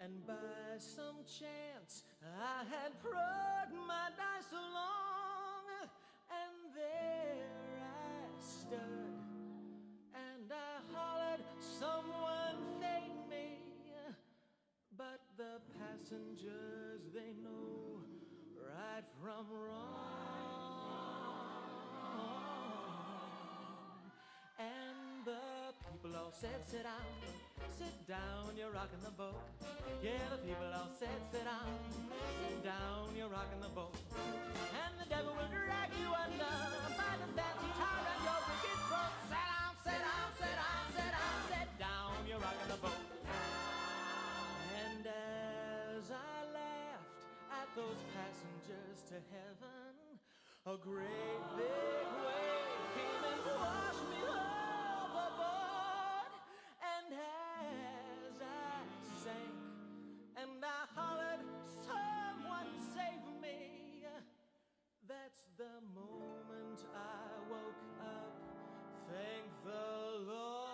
And by some chance, I had prodded my dice along, and there I stood, and I hollered, someone fade me. But the passengers, they know right from wrong. And the people all said, sit down, you're rocking the boat. Yeah, the people all said, sit down, you're rocking the boat. And the devil will drag you under by the fancy tie around your wicked throat. Sit down, you're rocking the boat. And as I laughed at those passengers to heaven, a great big wave came and washed me overboard. And as I sank and I hollered, someone save me, that's the moment I woke up, thank the Lord.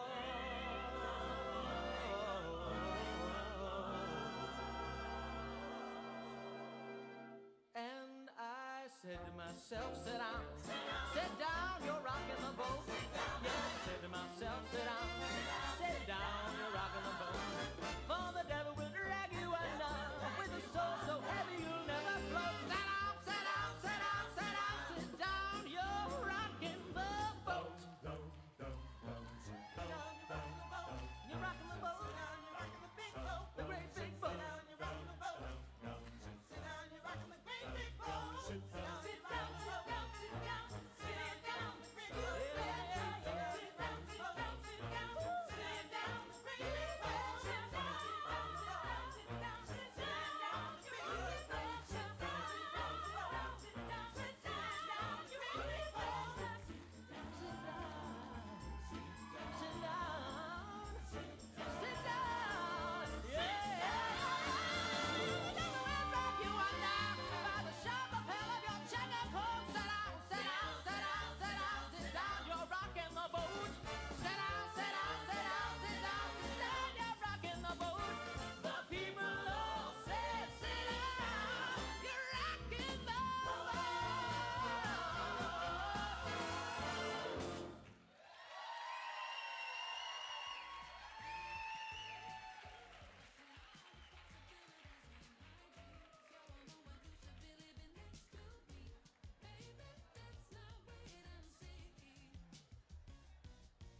And I said to myself, sit down, you're